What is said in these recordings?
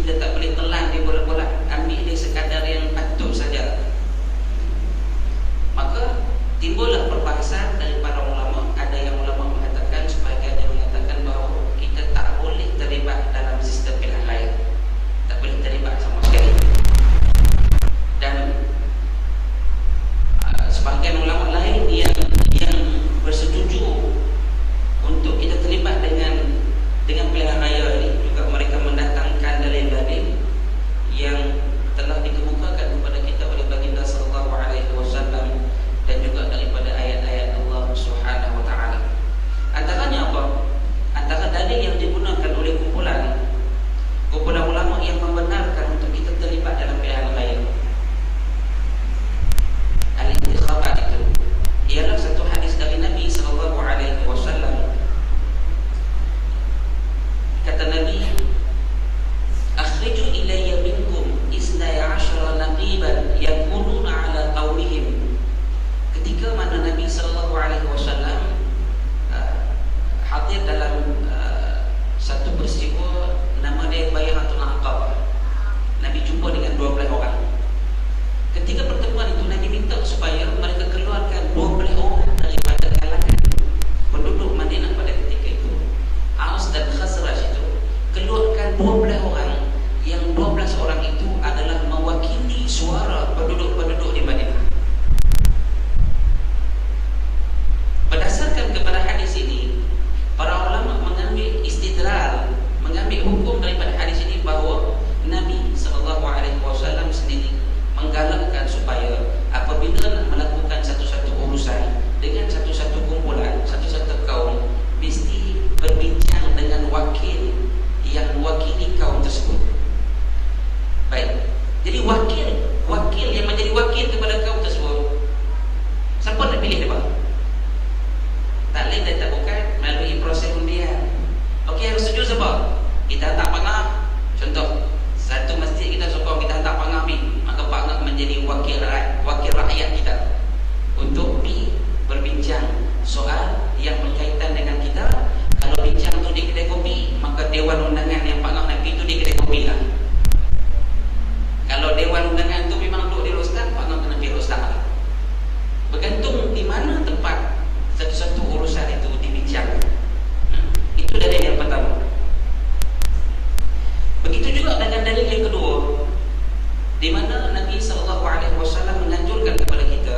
kita tak boleh telan dia bolak-bolak, ambil dia sekadar yang patut saja. Maka timbullah perbahasan dari para ulama. Ada yang ulama mengatakan, sebahagian yang mengatakan bahawa kita tak boleh terlibat dalam sistem pilihan raya, tak boleh terlibat sama sekali. Dan sebahagian ulama lain yang bersetuju untuk kita terlibat dengan pilihan raya ini, juga mereka mendatangkan dalil-dalil yang telah dikemukakan kepada kita oleh baginda sallallahu alaihi wasallam dan juga daripada ayat-ayat Allah Subhanahu wa taala. Antaranya apa? Antara dalil yang digunakan oleh kumpulan ulama yang membenarkan untuk kita terlibat dalam pilihan raya al-intikhabat itu ialah satu hadis dari Nabi sallallahu alaihi wasallam. Kata Nabi, akhriju ilayya minkum 12 naqiban yakununa ala qaumihim. Ketika mana Nabi sallallahu alaihi wasallam hadir dalam satu peristiwa nama dia Bai'atul Aqabah. Nabi jumpa dengan 12 orang. Ketika pertemuan itu Nabi minta supaya mereka keluarkan 12 orang daripada kalangan penduduk Madinah pada ketika itu. Aus dan Khazraj itu keluarkan 12 orang, yang 12 orang itu adalah mewakili suara penduduk-penduduk di Madinah. Berdasarkan kepada hadis ini, para ulama mengambil istidlal, mengambil hukum daripada hadis ini bahawa Nabi SAW sendiri menggalakkan supaya apabila nak melakukan satu-satu urusan dengan satu-satu kumpulan, satu-satu kaum, mesti berbincang dengan wakil yang mewakili kaum tersebut. Baik, jadi wakil yang menjadi wakil kepada kaum tersebut, siapa nak pilih dia? Tak lain dan tak bukan melalui proses undian. Okey, harus setuju siapa? Kita hantar pangah. Contoh, satu masjid kita sokong, kita hantar pangah pergi, maka pangah menjadi wakil rakyat kita untuk pergi berbincang soal yang berkaitan dengan kita. Kalau bincang tu di kedai kopi, maka dewan undangan yang pangah nak pergi tu di kedai kopi lah. Kalau dewan undangan tu memang duduk di Rostan, pangah kena pergi Rostan lah. Bergantung di mana tempat satu-satu urusan itu dibincangkan. Itu dalil yang pertama. Begitu juga dengan dalil yang kedua, di mana Nabi SAW menganjurkan kepada kita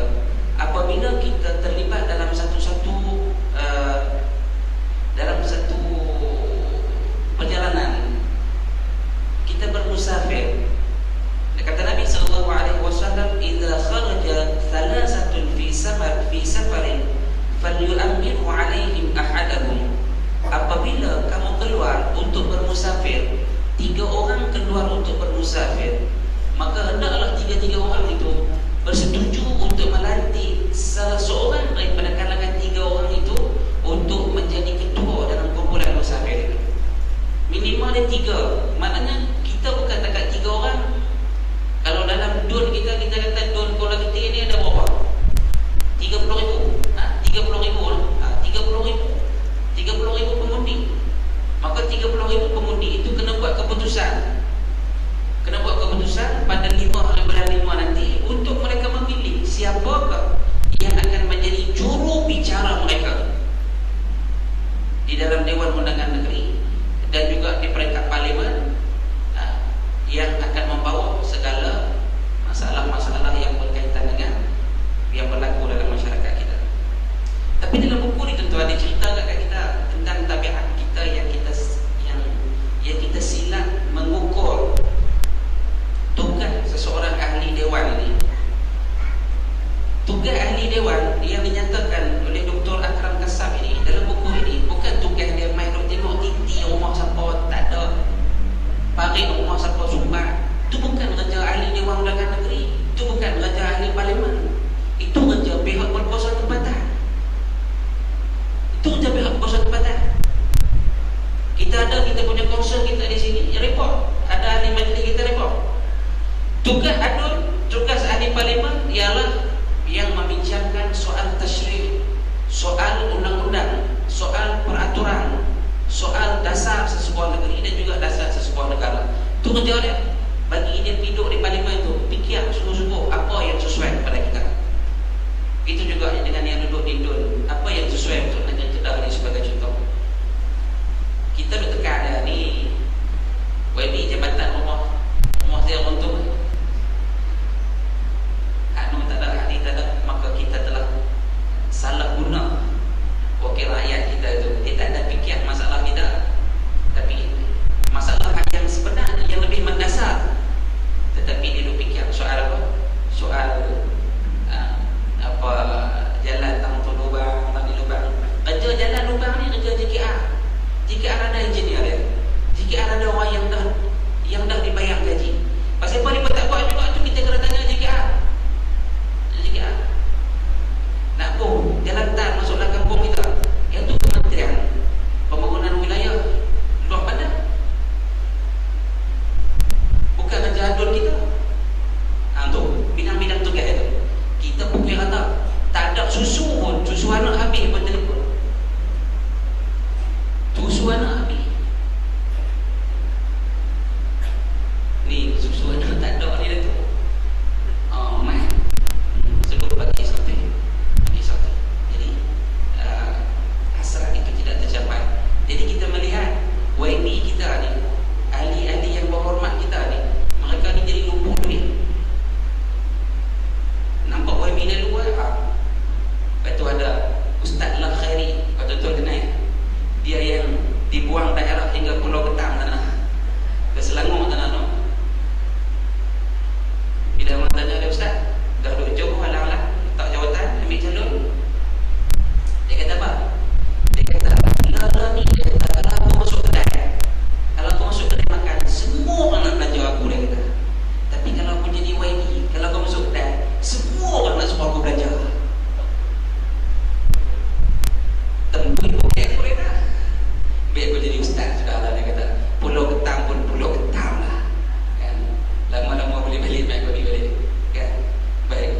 apabila kita terlibat dalam satu perjalanan, kita bermusafir. Kata Nabi SAW, "Idza kharaja thalathatun fi safarin falyu'ammiru 'alaihim ahadahum." Apabila kamu keluar untuk bermusafir, 3 orang keluar untuk bermusafir, maka hendaklah 3 orang itu bersetuju untuk melantik salah seorang daripada kalangan 3 orang itu untuk menjadi ketua dalam kumpulan musafir. Minimal dia 3. Maknanya kita bukan takat 3 orang. Kalau dalam dun kita kata dun kola kita ni ada berapa? 30,000. 30,000 lah. 30,000 pengundi. Maka 30,000 pengundi itu kena buat keputusan. Pada 5/5 nanti untuk mereka memilih siapakah yang akan menjadi juru bicara mereka di dalam Dewan Undangan Negeri dan juga di peringkat parlimen, yang akan membawa segala masalah-masalah yang berkaitan dengan yang berlaku dalam masyarakat kita. Tapi dalam buku ni tentu ada cerita kat kita tentang tabiat kita yang kita silap mengukur tugas seseorang ahli dewan ini. Tugas ahli dewan yang dinyatakan oleh Dr. Akram Kassab ini dalam buku ini bukan tugas dia main duk tengok titi rumah siapa tak ada, parit rumah siapa sumbat. Itu bukan kerja ahli Dewan Undangan Negeri. Itu bukan kerja ahli parlimen. Itu kerja pihak berkuasa tempatan. Itu kerja pihak berkuasa tempatan. Kita punya kaunsil kita di sini report, ada ahli majlis kita report. Tugas ahli parlimen ialah yang membincangkan soal tasyri', soal undang-undang, soal peraturan, soal dasar sesebuah negeri dan juga dasar sesebuah negara. Itu kerja dia. Bagi dia duduk di parlimen itu, fikir sungguh-sungguh apa yang sesuai kepada kita. Itu juga dengan yang duduk di DUN, apa yang sesuai untuk negeri Kedah ini sebagai contoh. Kita duduk tekan dia ni YB jabatan rumah dia runtuh. Anu tak ada, hadis tak ada, maka kita telah salah guna wakil rakyat kita itu. Dia tak ada fikir masalah kita, tapi masalah yang sebenarnya yang lebih mendasar. Tetapi dia duk fikir soal apa? Soal apa jalan tang tu lubang, tang di lubang. Kerja jalan lubang ni kerja JKR. JKR ada engineer dia. JKR ada orang yang dah dibayar gaji. Pasal apa dia tak buat juga tu kita kena tanya JKR. JKR. Nak pun jalan tan masuk dalam kampung kita. Yang tu Kementerian Pembangunan Wilayah Luar Bandar. Bukan kerja adun kita. Tu bidang-bidang tugas itu. Kita pukul rata. Tak ada susu pun, susu anak habis pun telefon. Susu anak habis. Ni susu anak tak ada ni dah tu. Mai. Sebut bagi satu. Bagi satu. Jadi hasrat itu tidak tercapai. Jadi kita melihat YB kita ni, ahli-ahli yang berhormat kita ni, mereka ni jadi lupa duit. Nampak YB dah luar. Lepas tu ada Ustaz Lah Khairi, betul-betul kenal. Dia yang dibuang daerah hingga Pulau Ketam tanah, ke Selangor tanah tu. Bila orang tanya dia, Ustaz, dah duduk jauh halang-halang, tak jawatan, ambil calon. Dia kata apa? Dia kata, lah ni, dia kata, kalau aku masuk kedai, kalau aku masuk kedai makan, semua orang nak belajar aku, dia kata. Tapi kalau aku jadi YB, kalau aku masuk kedai, semua orang nak suruh aku belajar. Tentu ibu kayak aku dah. Biar aku jadi ustaz sudah lah, dia kata. Pulau Ketam pun Pulau Ketam lah. Kan? Lama-lama boleh balik, biar aku balik. Kan? Baik.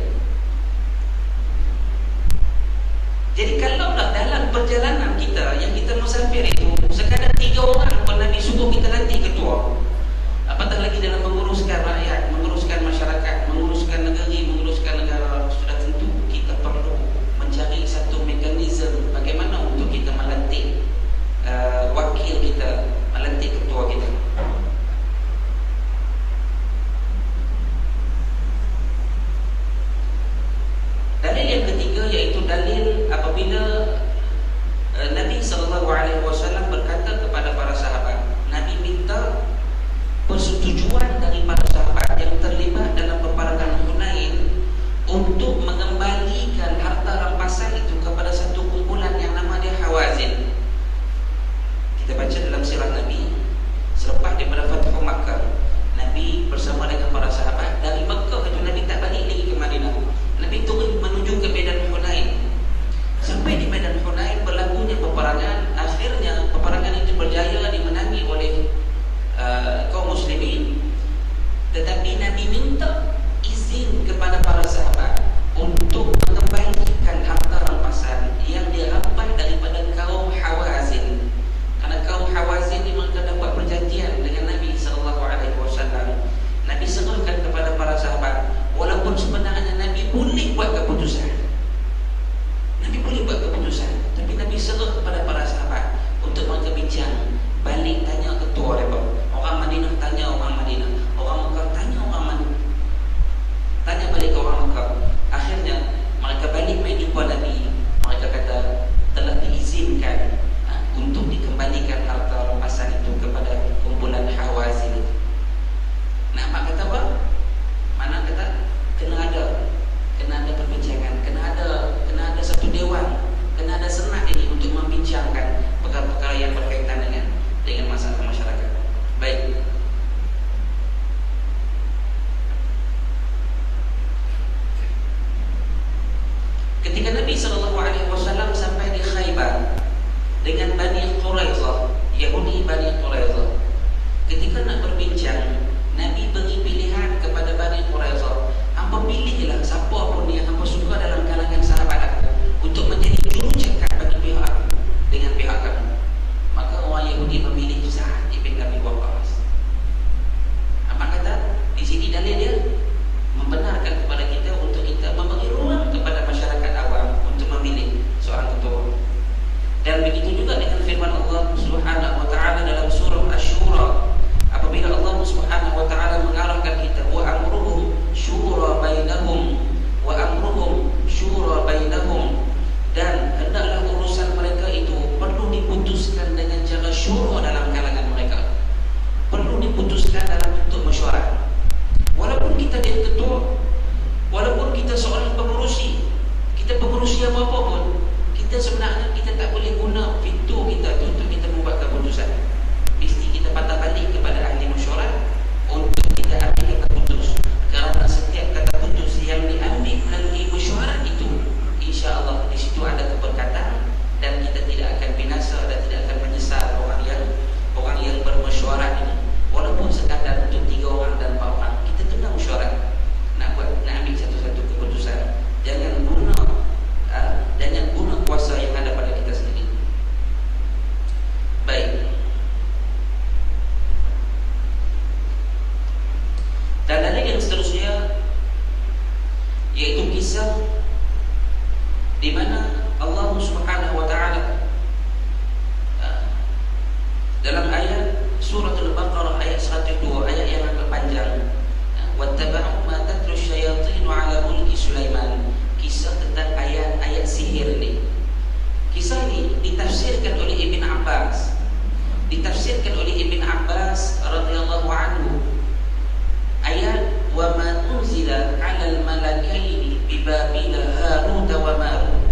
Jadi kalau dah dalam perjalanan kita, yang kita musafir itu, sekadar 3 orang pun Nabi suruh kita nanti ketua. Apatah lagi dalam menguruskan rakyat, menguruskan masyarakat, menguruskan negeri, menguruskan negara. Sudah tentu kita perlu mencari satu mekanisme bagaimana untuk kita melantik wakil kita, melantik ketua kita. Dalil yang ketiga iaitu dalil apabila Nabi SAW berkata kepada para sahabat, Nabi minta kisah di mana Allah Subhanahu wa taala dalam ayat surah Al-Baqarah ayat 102, ayat yang agak panjang, wattaba'u ma tatlu syayatin 'ala mulki Sulaiman. Kisah tentang ayat-ayat sihir ni. Kisah ini ditafsirkan oleh Ibn Abbas. Ditafsirkan oleh Ibn Abbas radhiyallahu anhu. Ayat wa ma unzila 'alal malakaini bi Babila Harut wa Marut.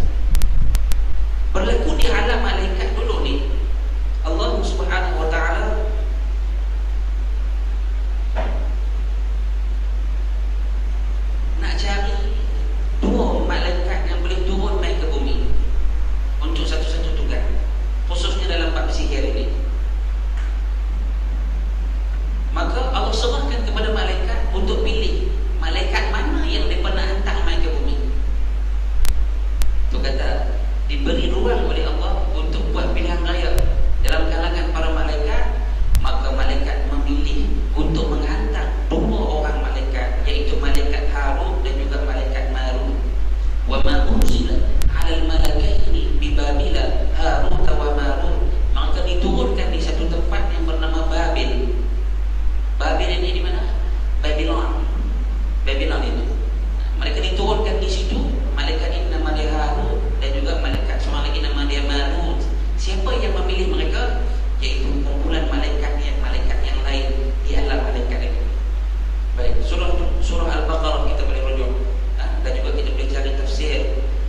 Berlaku di alam malaikat dulu ni. Allah Subhanahu wa taala nak cari dua malaikat yang boleh turun naik ke bumi untuk satu-satu tugas, khususnya dalam bab sihir ini. Maka Allah serahkan kepada malaikat untuk pilih malaikat mana yang mereka nak hantar main ke bumi. Itu kata diberi ruang oleh Allah untuk buat pilihan raya dalam kalangan para malaikat. Maka malaikat memilih untuk menghantar dua orang malaikat, iaitu malaikat Harut dan juga malaikat Marut. Wa ma unzila 'alal malakaini bi Babila Harut wa Marut. Maka diturunkan di satu tempat yang bernama Babil. Babil ini di mana? Babylon. Babylon itu. Mereka diturunkan di situ. Malaikat ini nama dia Harut dan juga malaikat seorang lagi nama dia Marut. Siapa yang memilih mereka? Yaitu kumpulan malaikat yang lain di alam malaikat ini. Baik, surah Al-Baqarah kita boleh rujuk, dan juga kita boleh cari tafsir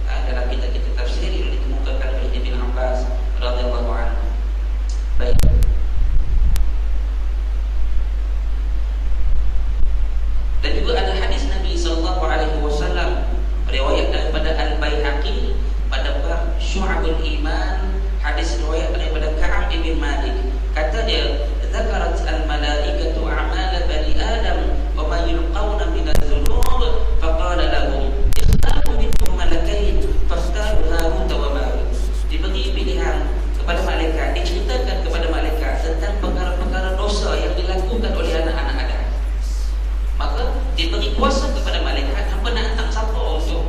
dalam kitab-kitab tafsir yang dikemukakan oleh Ibn Abbas radhiyallahu anhu. Baik. Dan juga ada hadis Nabi sallallahu alaihi wasallam riwayat daripada Al-Baihaqi pada bab Syu'abul Iman, hadis riwayat daripada Ka'ab bin Malik. Kata dia, "Dzakarat al-malaikatu a'mal bani Adam wa ma yulqawna min adh-dhunub, faqala lahum ikhtaru minkum malakain fakhtaru Harut wa Marut." Diberi pilihan kepada malaikat, diceritakan kepada malaikat tentang perkara-perkara dosa yang dilakukan oleh anak-anak Adam. Maka diberi kuasa kepada malaikat, hampa nak hantar siapa untuk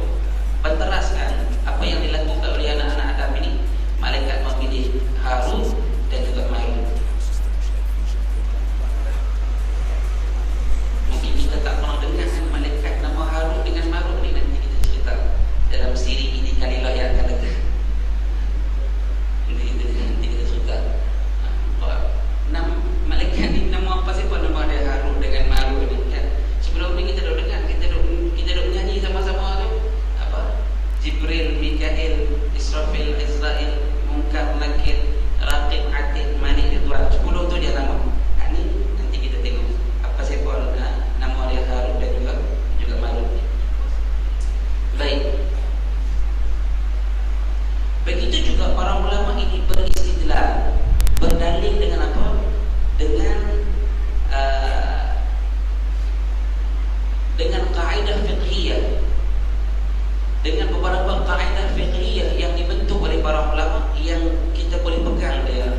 penteraskan apa yang dilakukan oleh anak-anak Adam ini. Malaikat memilih Harut dan juga Marut. Mungkin kita tak pernah dengar malaikat nama Harut dengan Marut ni, nanti kita cerita dalam siri ini kalilah yang akan datang. Nanti kita cerita. Malaikat ni nama apa, siapa nama dia Harut dengan Marut ni kan? Sebelum ni kita dah dengar, kita dah menyanyi sama-sama tu. Apa? Jibril, Mikail, Israfil, Israel, Munkar, Nakir, Raqib, Atid, Malik, Ridwan. 10 tu dia nama. Ni nanti kita tengok apa siapa nama dia Harut dan juga Marut. Baik. Begitu juga para ulama ini beristidlal, berdalil dengan apa? Dengan kaedah fiqhiyah, dengan beberapa kaedah fiqhiyah yang dibentuk oleh para ulama yang kita boleh pegang dia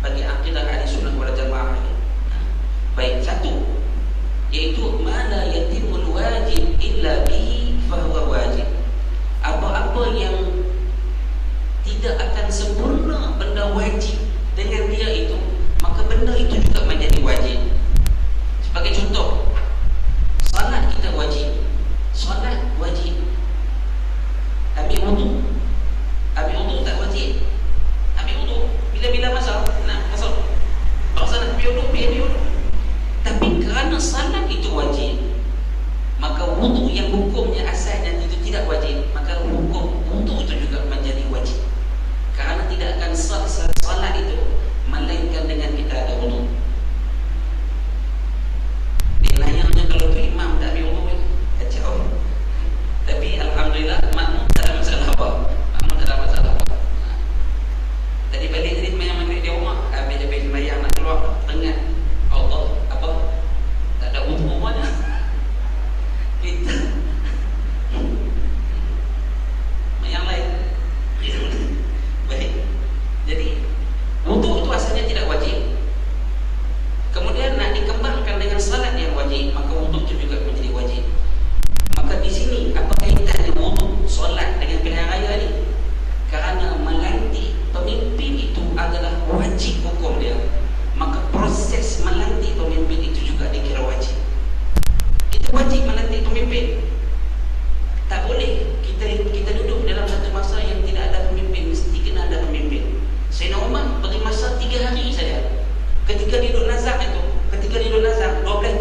bagi akidah Ahlussunnah wal Jamaah ini. Baik, satu yaitu ma la yatimul wajib illa bihi fahuwa wajib. Apa-apa yang tidak akan sempurna benda wajib dengan dia itu, maka benda itu juga menjadi wajib. Sebagai contoh, salat kita wajib. Salat wajib. Ambil wudu tak wajib. Ambil wudu bila-bila masa nak masuk. Masa nak ambil wudu. Tapi kerana salat itu wajib, maka wudu yang hukumnya asalnya itu tidak wajib, maka hukum wudu itu juga menjadi wajib. Kerana tidak akan sah salat itu melainkan dengan kita ada wudu. Layaknya kalau tu imam tak ambil wudu, kacau. Tapi alhamdulillah makmum tak ada masalah apa. Tadi balik tadi sembahyang maghrib di rumah, habis sembahyang nak keluar tengah Allah apa? Tak ada wudu rumahnya. Kita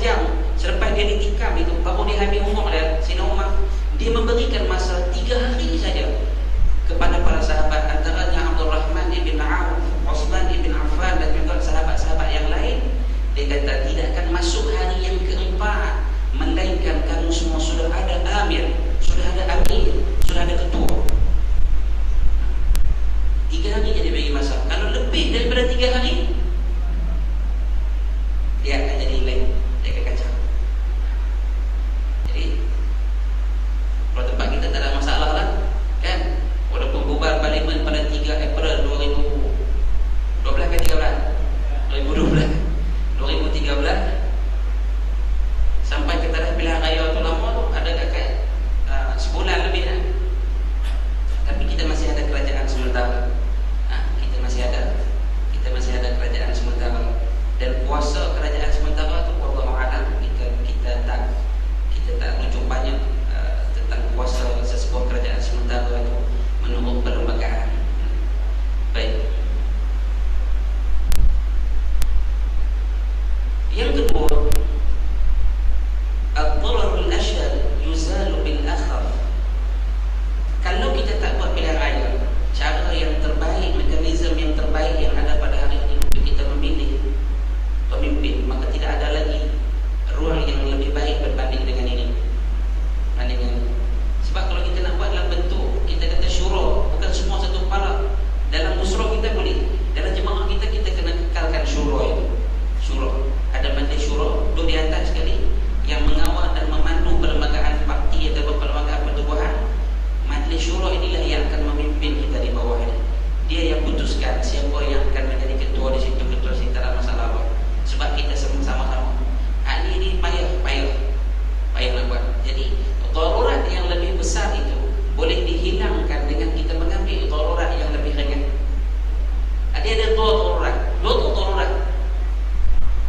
jam selepas dia ditikam itu, baru dia habis umur dia, Sayyidina Umar, dia memberikan masa 3 hari saja kepada para sahabat, antaranya Abdul Rahman ibn Auf, Utsman ibn Affan dan juga sahabat-sahabat yang lain. Dia kata tidak akan masuk hari yang keempat melainkan kamu semua sudah ada amir, sudah ada amir, sudah ada ketua. 3 hari dia bagi masa. Kalau lebih daripada 3 hari, dia akan jadi lain, dia akan kacau. Jadi kalau tempat kita tak ada masalah lah, kan? Walaupun bubar parlimen pada 3 April 2012 ke 2013 sampai ke tarikh pilihan raya tu lama tu ada dekat sebulan lebih dah. Tapi kita masih ada kerajaan sementara. Kita masih ada kerajaan sementara, dan kuasa kerajaan sementara tu wallahu a'lam, kita tak rujuk banyak tentang kuasa sesebuah kerajaan sementara itu menurut perlembagaan. Baik. Yang kedua, ad-dararul ashad yuzalu bil akhaf. Kalau kita tak buat pilihan raya, cara yang terbaik, mekanisme yang terbaik yang ada pada hari ini untuk kita memilih pemimpin, maka tidak ada lagi ruang yang lebih baik berbanding dengan ini. Sebab kalau kita nak buat dalam bentuk kita kata syura, bukan semua satu kepala. Dalam musyrah kita boleh, dalam jemaah kita kena kekalkan syura itu. Syura, ada majlis syura duduk di atas sekali yang mengawal dan memandu perlembagaan parti atau perlembagaan pertubuhan. Majlis syura inilah yang akan memimpin kita di bawah ini. Dia yang putuskan siapa yang akan menjadi ketua di situ, ketua situ, tak ada masalah apa. Sebab kita sama-sama. Ini payah nak buat. Jadi darurat yang lebih besar itu boleh dihilangkan dengan kita mengambil darurat yang lebih ringan. Ada dua darurat.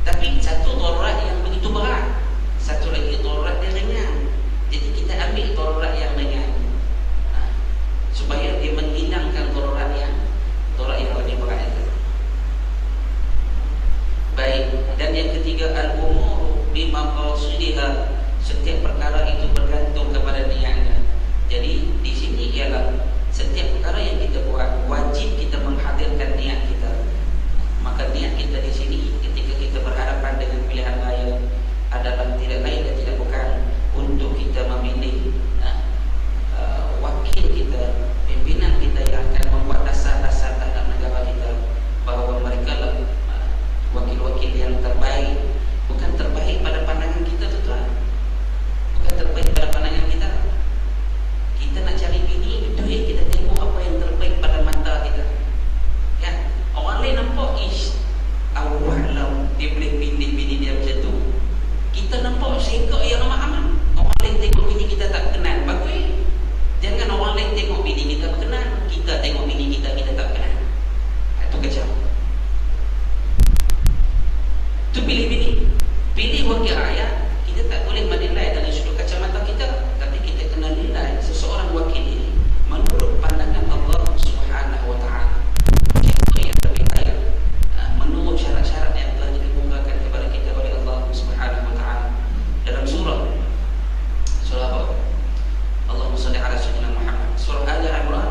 Tapi satu darurat yang begitu berat, satu lagi darurat yang ringan. Jadi kita ambil darurat yang ringan supaya dia menghilangkan darurat yang lebih berat itu. Baik. Dan yang ketiga, al-umur bimaqasidiha. Setiap perkara itu bergantung kepada niatnya. Jadi di sini ialah setiap perkara yang kita buat wajib kita menghadirkan niat kita. Maka niat kita di sini ketika kita berhadapan dengan pilihan raya adalah tidak lain dan tidak bukan untuk kita memilih wakil kita, pimpinan kita yang akan membuat dasar-dasar terhadap negara kita, bahawa mereka lah wakil-wakil yang terbaik. Bukan terbaik pada pandangan kita, tuan-tuan. Bukan terbaik pada pandangan kita. Kita nak cari bini, duit, kita tengok apa yang terbaik pada mata kita, kan? Orang lain nampak awal dia boleh pilih bini dia macam tu. Kita nampak sekok yang amat-amat. Orang lain tengok bini kita tak kenal, bagus. Jangan orang lain tengok bini kita berkenan, kita tengok bini kita tak berkenan. Itu kacau. Tu pilih bini, pilih wakil rakyat. Kita tak boleh menilai dari sudut kacamata kita, tapi kita kena nilai seseorang wakil ini menurut pandangan Allah Subhanahu wa taala. Siapa yang lebih baik menurut syarat-syarat yang telah dikemukakan kepada kita oleh Allah Subhanahu wa taala dalam surah apa? Allahumma salli ala sayyidina Muhammad. Surah Al-Imran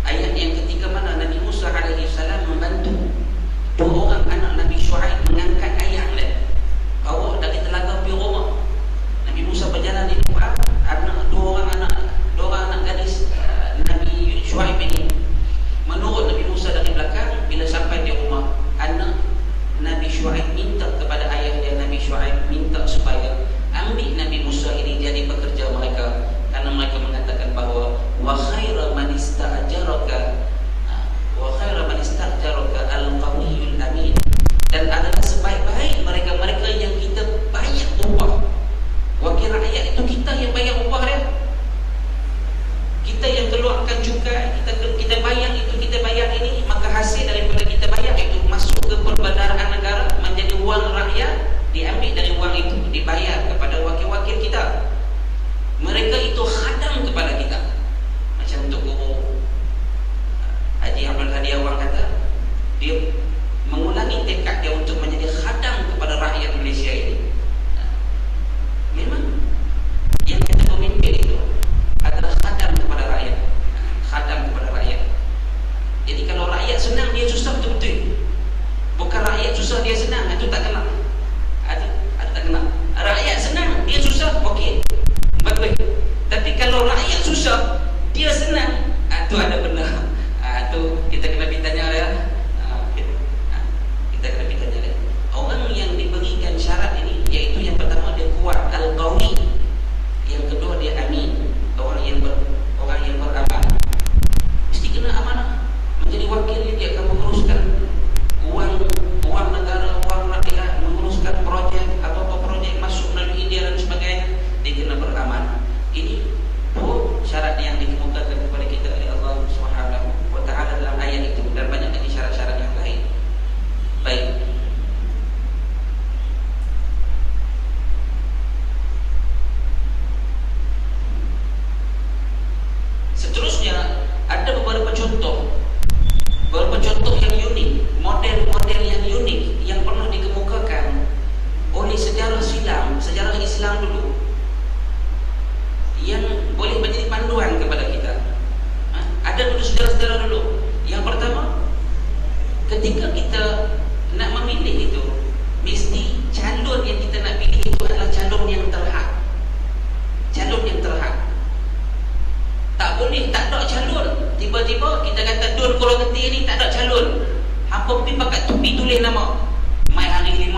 ayat yang ketiga, mana Nabi Musa alaihi salam membantu 2 orang anak Nabi Shu'aib mengangkat ayam dia, bawa dari telaga pergi rumah. Nabi Musa berjalan di depan, dua orang anak gadis Nabi Shu'aib ini menurut Nabi Musa dari belakang. Bila sampai di rumah, anak Nabi Shu'aib minta kepada ayah dia, Nabi Shu'aib minta supaya ambil Nabi Musa ini jadi pekerja mereka, karena mereka mengatakan bahawa wa khaira man ista'jaraka al-qawiyyul amin, dan adalah sebaik-baik mereka yang kita bayar upah. Wakil rakyat itu kita yang bayar upah dia, kita yang keluarkan cukai, kita bayar itu, kita bayar ini, maka hasil daripada kita bayar itu masuk ke perbendaharaan negara menjadi wang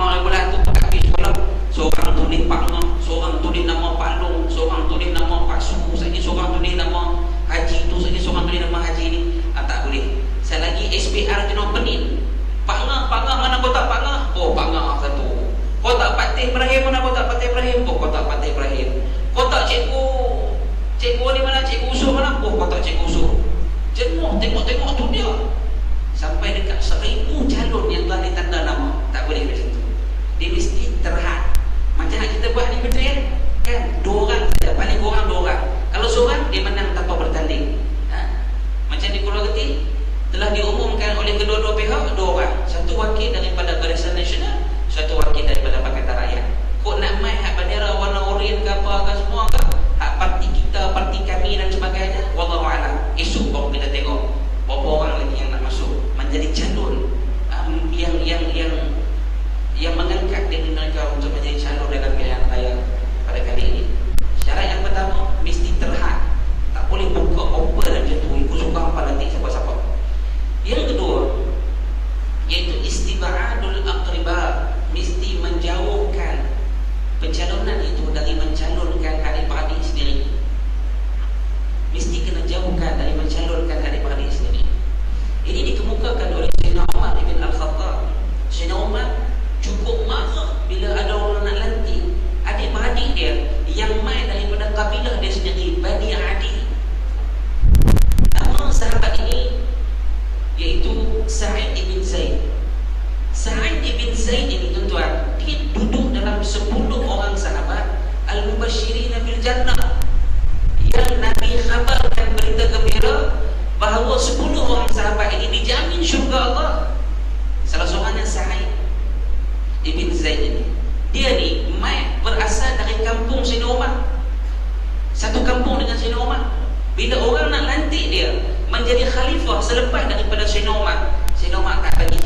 Mak bulan tu habis sekolah, seorang tulis Pak Mak, seorang tulis nama Pak Long, seorang tulis nama Pak Su, lagi seorang tulis nama Haji tu, lagi seorang tulis nama Haji ni. Tak boleh. Saya lagi SPR jenis penin. Pak Ngah mana kotak Pak Ngah? Oh, Pak Ngah satu. Kotak Patih Ibrahim mana kotak Patih Ibrahim? Oh, kotak Patih Ibrahim. Kotak cikgu ni mana? Cikgu Usul mana? Oh, kotak Cikgu Usul. Tengok tu dia. Sampai dekat 1000 calon yang telah ditanda nama. Tak boleh macam tu. Dia mesti terhad. Macam nak kita buat ni betul kan? 2 orang saja, paling kurang 2 orang. Kalau seorang, dia menang tanpa bertanding. Macam di Pulau Ketik, telah diumumkan oleh kedua-dua pihak 2 orang. Satu wakil daripada Barisan Nasional, satu wakil daripada Pakatan Rakyat. Kok nak main hak bendera warna oranye ke apa ke semua ke? Hak parti kita, parti kami dan sebagainya. Wallahu a'lam. Esok baru kita tengok berapa orang lagi yang nak masuk menjadi calon yang mengangkat diri mereka untuk menjadi calon dalam pilihan raya pada kali ini. Syarat yang pertama mesti terhad. Tak boleh buka open macam tu ikut suka apa nanti siapa-siapa. Yang kedua iaitu istibadul aqriba, mesti menjauhkan pencalonan itu dari mencalonkan adik-beradik sendiri. Mesti kena jauhkan dari mencalonkan adik-beradik sendiri. Ini dikemukakan oleh Sayyidina Umar ibn Al-Khattab. Sayyidina Umar cukup marah bila ada orang nak lantik adik-beradik dia yang main daripada kabilah dia sendiri, Bani Adi. Nama sahabat ini iaitu Sa'id ibn Zaid. Sa'id ibn Zaid ini tuan-tuan, dia duduk dalam 10 orang sahabat Al-Mubashirin bil Jannah yang Nabi khabarkan berita gembira bahawa 10 orang sahabat ini dijamin syurga Allah. Salah seorangnya Sa'id ibn Zaid ini. Dia ni berasal dari kampung Sayyidina Umar. Satu kampung dengan Sayyidina Umar. Bila orang nak lantik dia menjadi khalifah selepas daripada Sayyidina Umar, Sayyidina Umar tak bagi.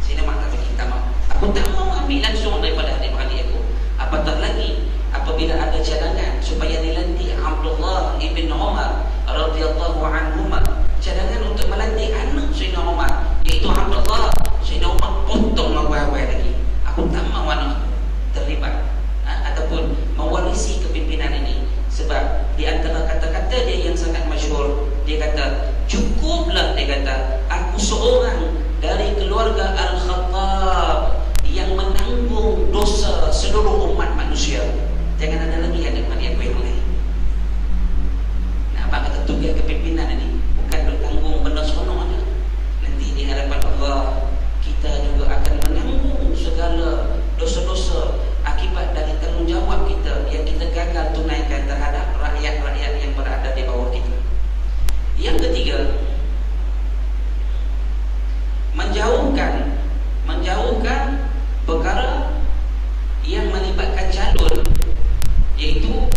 Sayyidina Umar tak bagi, tak mau. Aku tak mau ambil langsung daripada adik-beradik aku. Apatah lagi apabila ada cadangan supaya dilantik Abdullah ibn Umar radhiyallahu anhuma, cadangan untuk melantik anak Sayyidina Umar iaitu Abdullah. Sayyidina Umar potong awal-awal lagi. Aku tak mahu anak terlibat ataupun mewarisi kepimpinan ini. Sebab di antara kata-kata dia yang sangat masyhur, dia kata, cukuplah, dia kata, aku seorang dari keluarga Al-Khattab yang menanggung dosa seluruh umat manusia. Jangan ada lagi adik-beradik aku yang lain. Nah, apa kata tugas kepimpinan ini bukan untuk tanggung benda seronok saja. Nanti di hadapan Allah kita juga akan menanggung segala dosa-dosa akibat dari tanggungjawab kita yang kita gagal tunaikan terhadap rakyat-rakyat yang berada di bawah kita. Yang ketiga, menjauhkan perkara yang melibatkan calon, iaitu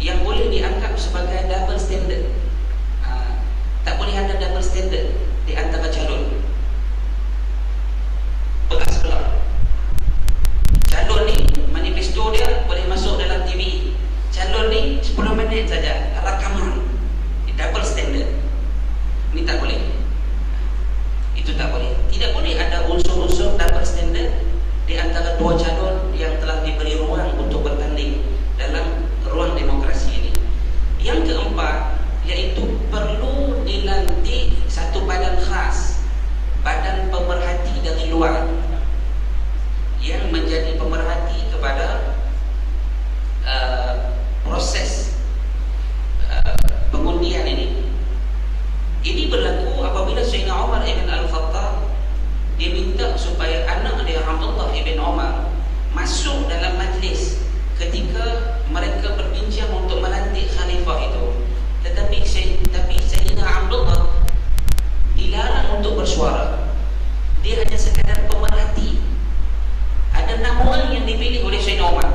yang boleh dianggap sebagai double standard. Tak boleh ada double standard di antara calon. Bekas-bekas calon ni manifesto dia boleh masuk dalam TV. Calon ni 10 minit saja rakaman. Double standard. Ini tak boleh. Itu tak boleh. Tidak boleh ada unsur-unsur double standard di antara dua calon yang telah diberi ruang untuk bertanding dalam ruang demokrasi ini. Yang keempat, iaitu perlu dilantik satu badan khas, badan pemerhati dari luar yang menjadi pemerhati kepada proses pengundian ini. Ini berlaku apabila Sayyidina Umar ibn Al-Khattab diminta supaya anak dia Abdullah ibn Umar masuk dalam majlis ketika mereka berbincang untuk melantik khalifah itu. Tetapi Sayyidina Abdullah dilarang untuk bersuara. Dia hanya sekadar pemerhati. Ada 6 orang yang dipilih oleh Sayyidina Umar.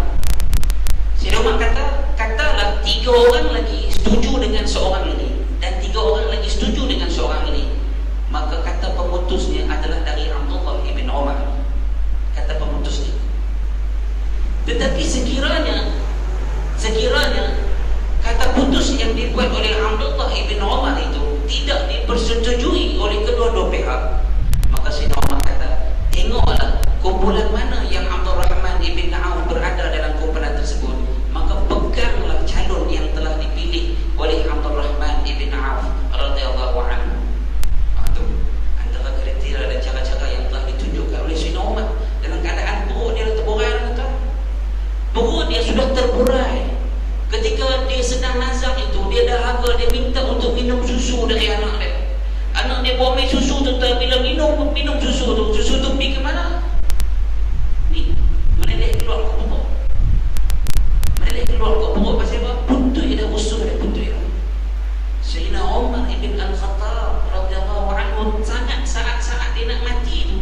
Sayyidina Umar katalah 3 orang lagi setuju dengan seorang ini dan 3 orang lagi setuju dengan seorang ini. Maka kata pemutusnya adalah dari Abdullah ibn Umar. Kata pemutusnya. Tetapi sekiranya kata putus yang dibuat oleh Abdullah ibn Umar itu tidak dipersetujui oleh kedua-dua pihak, maka Sayyidina Umar kata, tengoklah, kau kumpulan mana yang Abdul Rahman ibn Auf berada dalam kumpulan tersebut, maka peganglah calon yang telah dipilih oleh Abdul Rahman ibn Auf radhiyallahu anhu. Itu antara kriteria dan cara-cara yang telah ditunjukkan oleh Sayyidina Umar dalam keadaan perut dia terburai, perut dia sudah terburai. Ketika dia sedang nazak itu, dia dahaga, dia minta untuk minum susu dari anak dia. Anak dia bawa minum susu tu, bila minum susu tu pergi ke mana? Ni, meneleh keluar ke perut. Meneleh keluar ke perut pasal apa? Buntut dia dah usul dia, buntut dia. Sayyidina Umar ibn Al-Khattab radhiyallahu anhu, sangat saat-saat dia nak mati tu,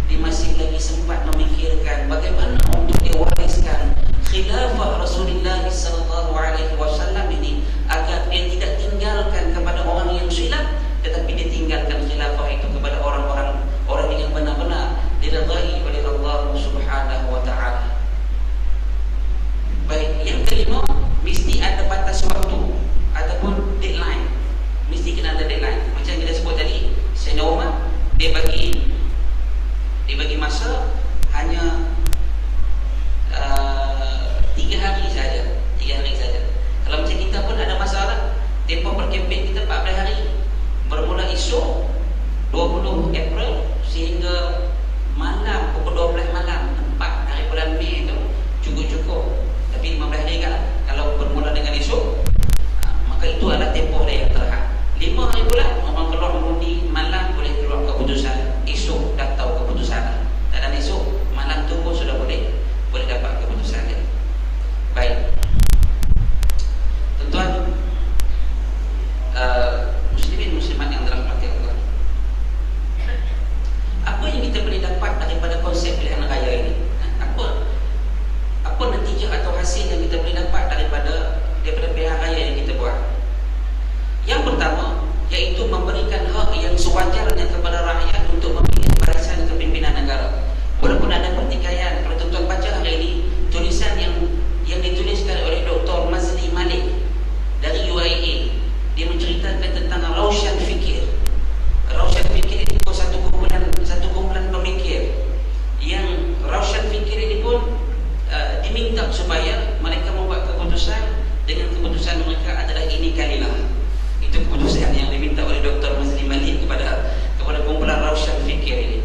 dia masih lagi sempat memikirkan bagaimana untuk dia wariskan khilafah Rasulullah sallallahu alaihi wasallam ini agar dia tidak tinggalkan kepada orang yang silap, tetapi dia tinggalkan khilafah itu kepada orang-orang yang benar-benar diridai oleh Allah Subhanahu wa taala. Baik, yang kelima, mesti ada batas waktu ataupun deadline. Mesti kena ada deadline. Macam kita sebut tadi, Sayyidina Umar dia bagi masa hanya 3 hari saja. Kalau macam kita pun ada masalah, tempoh berkempen kita 14 hari, bermula esok 20 April sehingga malam pukul 12 malam 4 hari bulan Mei itu cukup. Tapi 15 hari kan, kalau bermula dengan esok, maka itu adalah tempoh dia yang terhad. 5 hari bulan orang keluar mengundi, malam boleh keluar keputusan, esok dah tahu keputusan. Dan esok malam tu pun sudah boleh dapat keputusan dia. Baik, tuan-tuan, muslimin muslimat yang dirahmati Allah, apa yang kita boleh dapat daripada konsep pilihan raya ini? Apa natijah atau hasil yang kita boleh dapat daripada pilihan raya yang kita buat? Yang pertama, iaitu memberikan hak yang sewajarnya kepada rakyat untuk memilih barisan kepimpinan negara. Walaupun ada pertikaian, kalau tuan-tuan baca hari ini tulisan yang dituliskan oleh Dr. Mazli Malik dari UIA, dia menceritakan tentang Raushan Fikir. Raushan Fikir ini pun satu kumpulan pemikir yang Raushan Fikir ini pun diminta supaya mereka membuat keputusan dengan keputusan mereka adalah ini kalilah. Itu keputusan yang diminta oleh Dr. Mazli Malik kepada kumpulan Raushan Fikir ini.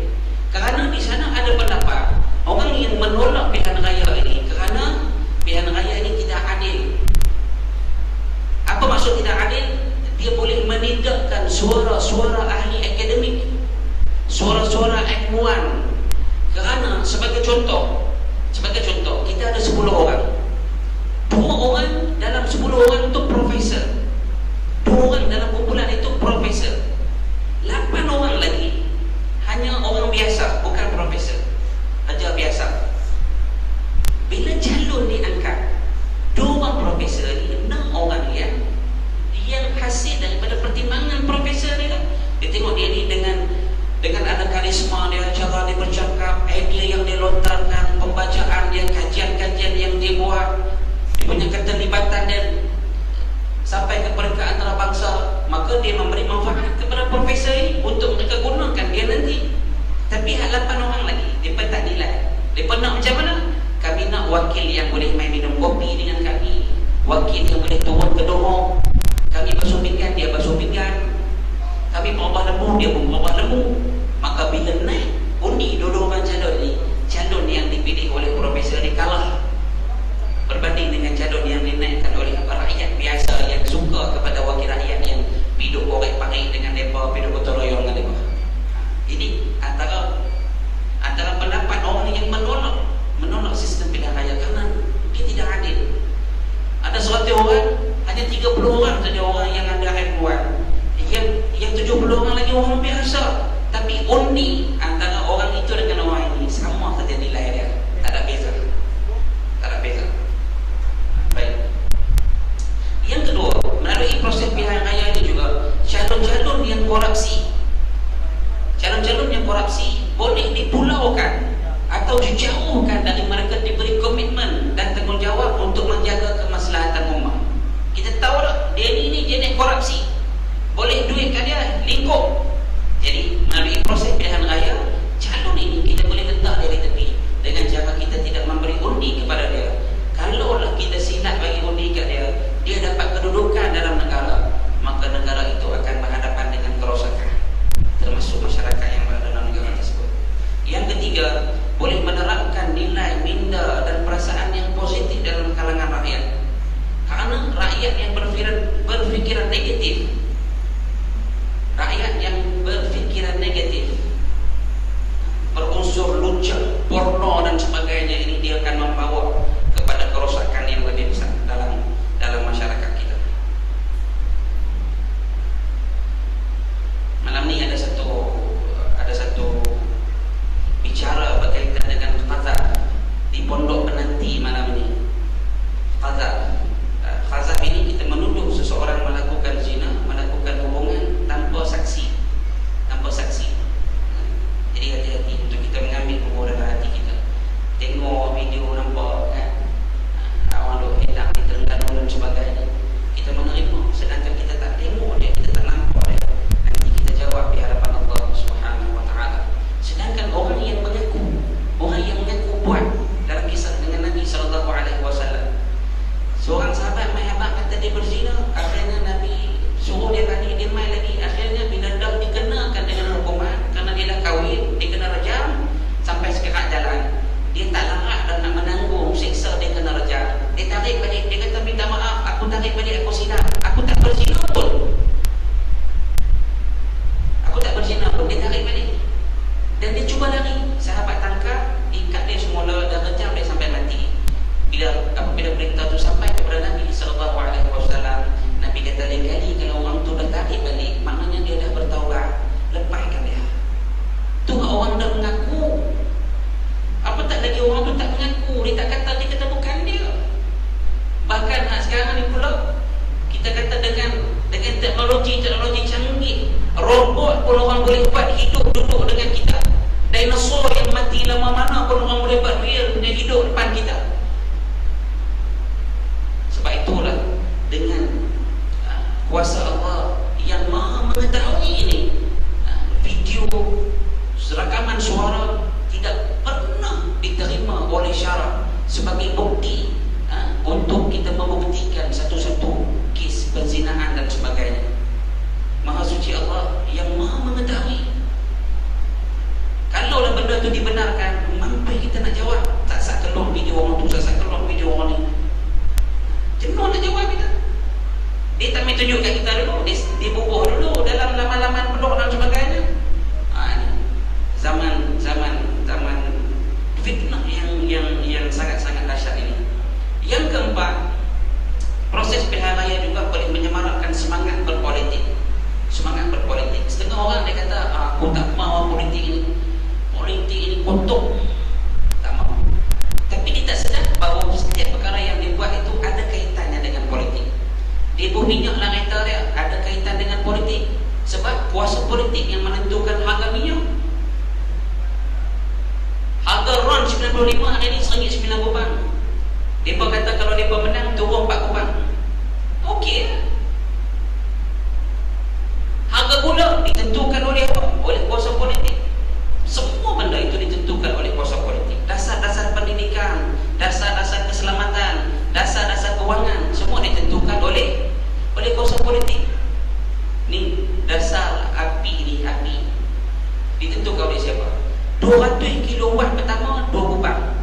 Kerana di sana ada pendapat orang yang menolak pilihan raya ini kerana pilihan raya ini tidak adil. Apa maksud tidak adil? Dia boleh menidakkan suara-suara ahli akademik, suara-suara ilmuwan. Kerana sebagai contoh, kita ada 10 orang. 2 orang dalam 10 orang itu profesor. 2 orang dalam kumpulan itu profesor. 8 orang lagi hanya orang biasa, bukan profesor, saja biasa. Bila calon diangkat, 2 orang profesor ni, 6 orang yang hasil daripada pertimbangan profesor dia. Dia tengok dia ni dengan ada karisma dia, cara dia bercakap, idea yang dia lontarkan, pembacaan dia, kajian-kajian yang dia buat, dia punya keterlibatan dia sampai kepada antarabangsa, maka dia memberi manfaat kepada profesor ini untuk mereka gunakan dia nanti. Tapi 8 orang lagi, mereka tak nilai. Mereka nak macam mana? Kami nak wakil yang boleh main minum kopi dengan kami, wakil yang boleh turun ke dorong, kami basuh pinggan, dia basuh pinggan, kami berubah lembu, dia pun berubah lembu. Maka bila naik undi 2 orang calon yang dipilih oleh profesor ni kalah berbanding dengan calon yang dinaikkan oleh rakyat biasa yang suka kepada wakil rakyat yang hidup korek parik dengan mereka, hidup gotong royong dengan mereka. Ini antara pendapat orang yang menolak sistem pilihan raya kerana dia tidak adil. Ada 100 orang, hanya 30 orang saja orang yang ada ilmuwan, yang 70 orang lagi orang biasa. Tapi undi antara orang itu dengan orang ini sama saja nilai dia, tak ada beza. Baik. Yang kedua, melalui proses pilihan raya ini juga, calon-calon yang korupsi boleh dipulaukan atau dijauhkan dari mereka, diberi komitmen dan tanggungjawab untuk menjaga kemaslahatan umat. Kita tahu tak, dia ni jenis korupsi, boleh duit kat dia, lingkup. Jadi melalui proses pilihan raya, calon ini kita boleh letak dia di tepi. berfikiran negatif, rakyat yang berfikiran negatif, berunsur lucu, porno dan sebagainya, ini dia akan membawa kepada kerosakan yang lebih besar dalam masyarakat kita. Malam ni ada satu bicara berkaitan dengan qazaf di pondok penanti malam ini. Qazaf ini kita menuduh seseorang melakukan zina, melakukan hubungan tanpa saksi. Jadi hati-hati untuk kita mengambil umur dalam hati kita. Tengok video nampak kan, awak duk hendak di Terengganu dan sebagainya, kita menerima, sedangkan kita tak tengok dia, kita tak nampak dia. Nanti kita jawab di hadapan Allah Subhanahu wa taala. Sedangkan orang yang mengaku buat dalam kisah dengan Nabi sallallahu alaihi wasallam, seorang sahabat mai abang kata dia berzina, akhirnya Nabi suruh dia balik, dia mai lagi, akhirnya bila dah dikenakan dengan hukuman kerana dia dah kahwin, dia kena rejam sampai sekerat jalan, dia tak larat dan nak menanggung siksa dia kena rejam. Dia tarik balik, dia kata minta maaf, aku tarik balik, aku silap, aku tak berzina pun, dia tarik balik dan dia cuba lari. Sahabat tangkap, ikat dia semula dan rejam dia sampai mati. Bila berita tu sampai kepada Nabi sallallahu alaihi wasallam, Nabi kata lain kali kalau orang tu dah tarik balik, maknanya dia dah bertaubat, lepaskan dia. Tu orang dah mengaku. Apa tak lagi orang tu tak mengaku, dia tak kata, dia kata bukan dia. Bahkan sekarang ni pula kita kata dengan teknologi canggih, robot pun orang boleh buat hidup duduk dengan kita. Dinosaur yang mati lama mana pun orang boleh buat real punya hidup depan kita. Sebab itulah dengan kuasa Allah yang maha mengetahui ini, video rakaman suara tidak pernah diterima oleh syarak sebagai bukti untuk kita membuktikan satu-satu kes perzinaan dan sebagainya. Maha suci Allah yang maha mengetahui. Kalaulah benda itu dibenarkan, mampu kita nak jawab. Tak keluar video orang tu, tak keluar video orang ni, jenuh nak jawab kita. Dia tak main tunjuk kat kita dulu, dia bubuh dulu dalam laman-laman blog dan sebagainya. Ini zaman fitnah yang sangat-sangat dahsyat ini. Yang keempat, proses pilihan raya juga boleh menyemarakkan semangat berpolitik. Setengah orang dia kata, aku tak mahu politik ini kotor, tak mahu. Tapi dia tak sedar bahawa setiap perkara yang dia buat itu ada kaitannya dengan politik. Dia pun minyak lah kereta dia ada kaitan dengan politik, sebab kuasa politik yang menentukan harga minyak. Harga RON 95 hari ini RM1.9. Mereka kata kalau mereka menang turun 4 kubang. Okey. Harga gula ditentukan oleh apa? Oleh kuasa politik. Semua benda itu ditentukan oleh kuasa politik. Dasar-dasar pendidikan, dasar-dasar keselamatan, dasar-dasar kewangan, semua ditentukan oleh kuasa politik. Ni dasar api ditentukan oleh siapa? 200 kilowatt pertama 2 kubang,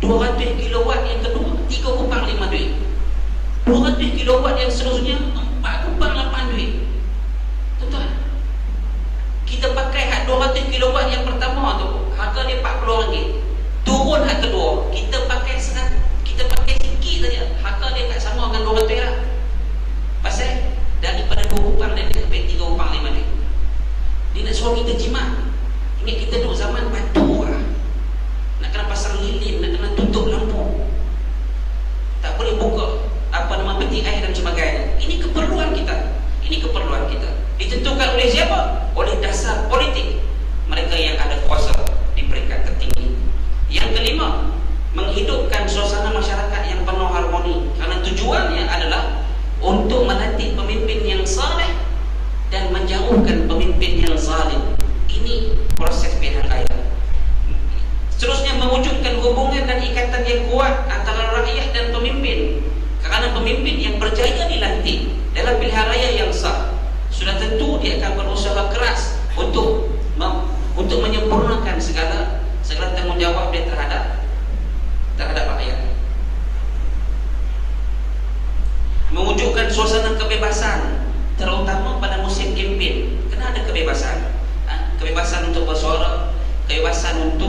200 kilowatt yang kedua 3 kubang 5 duit, 200 kilowatt yang seterusnya 4 kubang 8 duit. Tuan-tuan, kita pakai hak 200 kilowatt yang pertama tu harga dia RM40, turun hak kedua kita pakai sikit saja, harga dia tak sama dengan 200 lah. Pasal daripada 2 kubang dia sampai 3 kubang 5 duit. Dia nak suruh kita jimat. Ingat kita duduk zaman batu lah, nak kena pasang lilin, nak kena tutup lampu, tak boleh buka peti air dan sebagainya. Ini keperluan kita. Ditentukan oleh siapa? Oleh dasar politik mereka yang ada kuasa di peringkat tertinggi. Yang kelima, menghidupkan suasana masyarakat yang penuh harmoni, kerana tujuannya adalah untuk melantik pemimpin yang saleh dan menjauhkan pemimpin yang zalim. Ini proses pilihan raya. Seterusnya, mewujudkan hubungan dan ikatan yang kuat antara rakyat dan pemimpin, kerana pemimpin yang berjaya dilantik dalam pilihan raya yang sah, sudah tentu dia akan berusaha keras untuk menyempurnakan segala tanggungjawab dia terhadap rakyat. Mewujudkan suasana kebebasan alasan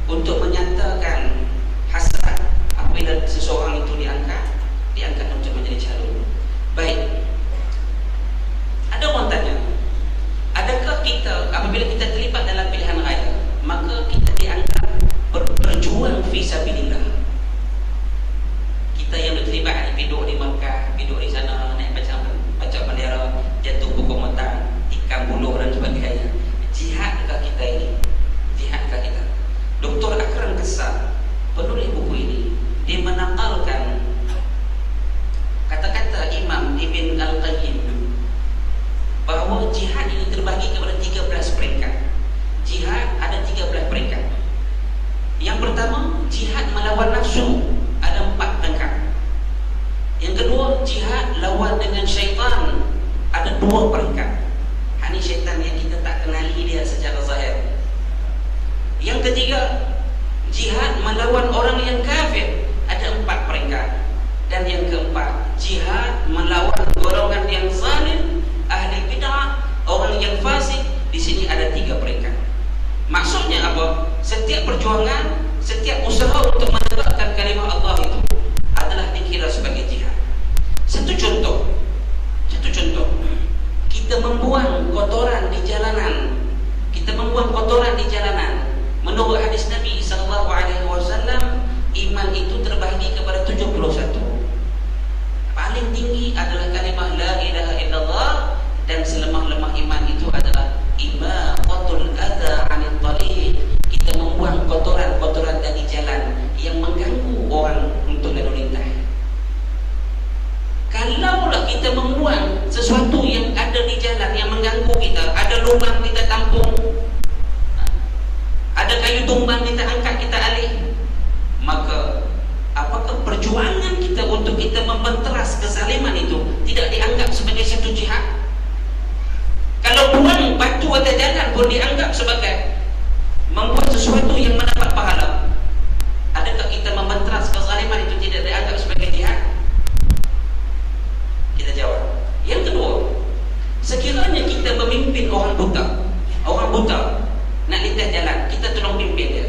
untuk menyatakan hasrat apabila seseorang itu diangkat untuk menjadi calon. Baik, ada orang tanya, adakah kita apabila kita terlibat dalam pilihan raya maka kita dianggap berjuang fisabilillah? Kita yang terlibat duduk di Makkah, duduk di sana, naik baca bendera, jatuh pokok matang, tikam buluh dan sebagainya, jihadkah kita ini? Jihadkah kita? Dr. Akram Kassar, penulis buku ini, dia menakalkan kata-kata Imam Ibn Al-Qayyim bahawa jihad ini terbagi kepada 13 peringkat. Jihad ada 13 peringkat. Yang pertama, jihad melawan nafsu, ada 4 peringkat. Yang kedua, jihad lawan dengan syaitan, ada 2 peringkat. Ini syaitan yang kita tak kenali dia secara zahir. Yang ketiga, jihad melawan orang yang kafir, ada 4 peringkat. Dan yang keempat, jihad melawan golongan yang zalim, ahli bid'ah, orang yang fasik. Di sini ada 3 peringkat. Maksudnya apa? Setiap perjuangan, setiap usaha untuk menegakkan kalimah Allah itu adalah dikira sebagai jihad. Satu contoh, kita membuang kotoran di jalanan. Menurut hadis Nabi SAW, iman itu terbagi kepada 71. Paling tinggi adalah kalimah la ilaha illallah, dan selemah-lemah iman itu adalah imaqatul adza 'anil tariq. Kita membuang kotoran-kotoran dari jalan yang mengganggu orang untuk lalu lintas. Kalaulah kita membuang sesuatu yang ada di jalan yang mengganggu kita, ada lubang kita tampung, ada kayu tumbang kita angkat, kita alih, maka apakah perjuangan kita untuk kita membenteras kezaliman itu tidak dianggap sebagai satu jihad? Kalau buang batu atas jalan pun dianggap sebagai membuat sesuatu yang mendapat pahala. Adakah kita membenteras kezaliman itu tidak dianggap sebagai jihad? Kita jawab. Yang kedua, sekiranya kita memimpin orang buta nak lintas jalan, kita tolong pimpin dia.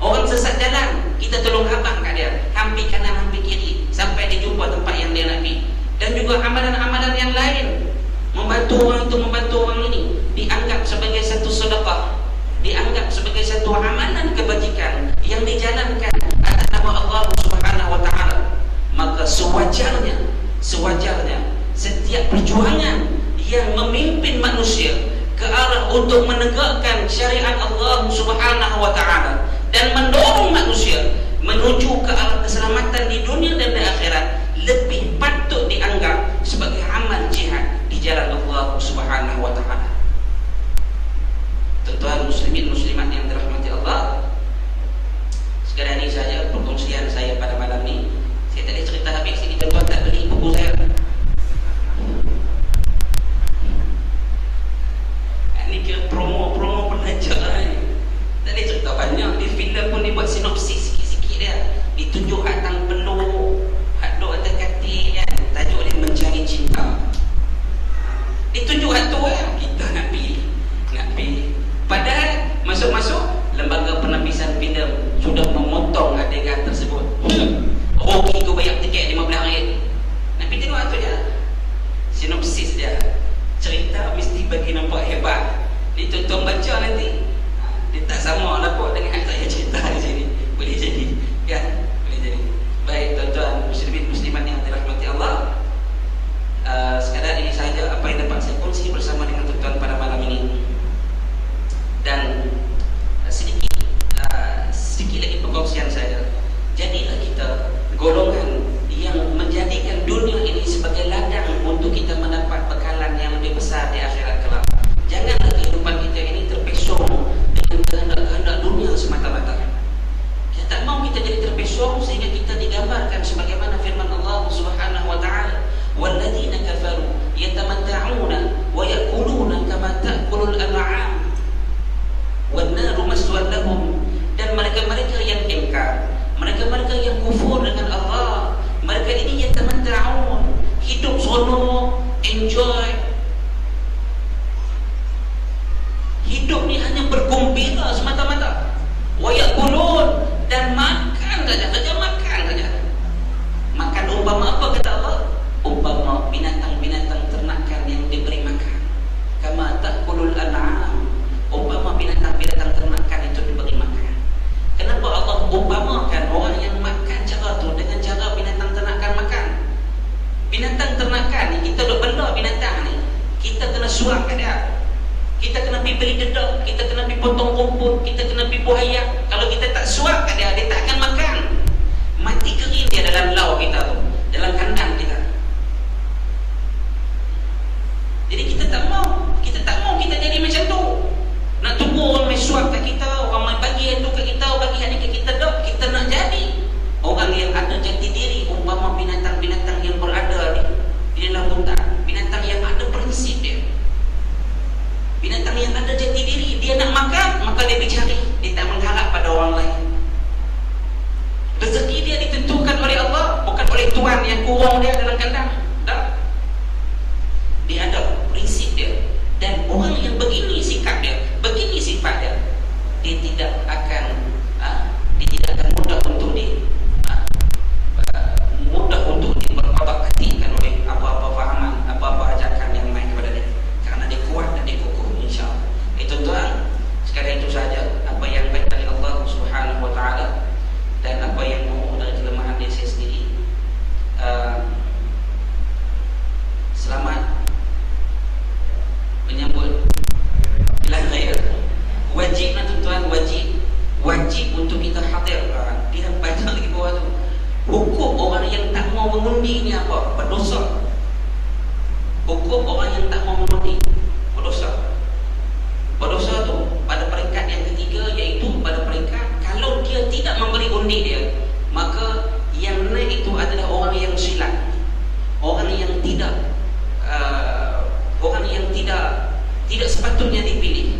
Orang sesat jalan, kita tolong habang kat dia, hampir kanan hampir kiri sampai dia jumpa tempat yang dia nak pergi. Dan juga amalan-amalan yang lain, membantu orang itu, membantu orang ini, dianggap sebagai satu sedekah, dianggap sebagai satu amalan kebajikan yang dijalankan atas nama Allah Subhanahu wa taala. Maka sewajarnya setiap perjuangan yang memimpin manusia ke arah untuk menegakkan syariat Allah Subhanahu wa taala dan mendorong manusia menuju ke arah keselamatan di dunia dan di akhirat lebih patut dianggap sebagai amal jihad di jalan Allah Subhanahu wa taala. Tuan-tuan muslimin muslimat yang dirahmati Allah, sekadar ini saja perkongsian saya pada malam ini. Saya tadi cerita habis ini, tuan-tuan tak beli buku saya. Ini kira promo pelajar ni. Tadi cerita banyak, di filem pun dibuat sinopsis sikit-sikit dia. Ditunjuk hatang peluk, haduk atas katil kan. Tajuk dia Mencari Cinta. Ditunjuk hatu kan, kita nak pergi. Padahal masuk-masuk lembaga penapisan filem sudah memotong adegan tersebut. Okey, kau bayar tiket RM15. Nak pergi tengok tu je. Sinopsis dia. Cerita mesti bagi nampak hebat. Ditonton baca nanti. Dia tak sama lah kot dengan yang saya cerita di sini. Boleh jadi, kan? Boleh jadi. Baik tuan-tuan muslimin muslimat yang dirahmati Allah, sekadar ini saja apa yang dapat saya kongsi bersama dengan tuan-tuan pada malam ini. Dan sedikit lagi perkongsian saya. Jadilah kita golongan yang menjadikan dunia ini sebagai ladang untuk kita mendapat bekalan yang lebih besar di akhirat kelak. Janganlah kehidupan kita ini terpesong dengan kehendak-kehendak dunia semata-mata. Kita tak mahu kita jadi terpesong sehingga kita digambarkan sebagaimana firman Allah Subhanahu wa taala, "Walladzina kafaru yatamatta'una wa ya'kuluna kama ta'kulul an'am wan naru maswan lahum." Dan mereka-mereka yang ingkar, mereka-mereka yang kufur dengan Allah, mereka ini yatamatta'un, hidup seronok, enjoy. Hidup ni hanya bergembira semata-mata. umpamakan orang yang makan cara tu dengan cara binatang ternakan makan. Binatang ternakan ni, kita duk bela binatang ni, kita kena suap kat dia, kita kena pergi beli dedak, kita kena pergi potong rumput, kita kena pergi buaya. Kalau kita tak suap kat dia, dia tak akan makan. Mati kering dia dalam lau kita tu, dalam kandang kita. Jadi kita tak mau kita jadi macam tu. Nak tunggu orang main suap kat kita, orang main bagi itu kat kita, bagi ni kat kita, tak. Kita nak jadi orang yang ada jati diri. Umpama binatang-binatang yang berada di dalam hutan, binatang yang ada prinsip dia, binatang yang ada jati diri. Dia nak makan, maka dia bercari, dia tak mengharap pada orang lain. Rezeki dia ditentukan oleh Allah, bukan oleh Tuhan yang kurung dia dalam kandang. Tak. Dia ada prinsip dia. Dan orang yang begini sikap dia, begini sifat dia, dia tidak akan mudah untuk diperkotak-katikkan oleh apa-apa fahaman, apa-apa ajakan yang main kepada dia, kerana dia kuat dan dia kukuh, insya-Allah. Tuan-tuan, sekadar itu saja apa yang baik dari Allah Subhanahu wa taala dan apa yang buruk dari kelemahan diri saya sendiri. Selamat menyambut Bulan Raya. Wajib lah tuan-tuan, wajib untuk kita hadir. Dia baca lagi bawah tu, hukum orang yang tak mau mengundi ni apa? Berdosa. Hukum orang yang tak mau mengundi, berdosa. Berdosa tu pada peringkat yang ketiga, iaitu pada peringkat kalau dia tidak memberi undi dia, maka yang naik itu adalah orang yang silap, orang yang tidak sepatutnya dipilih.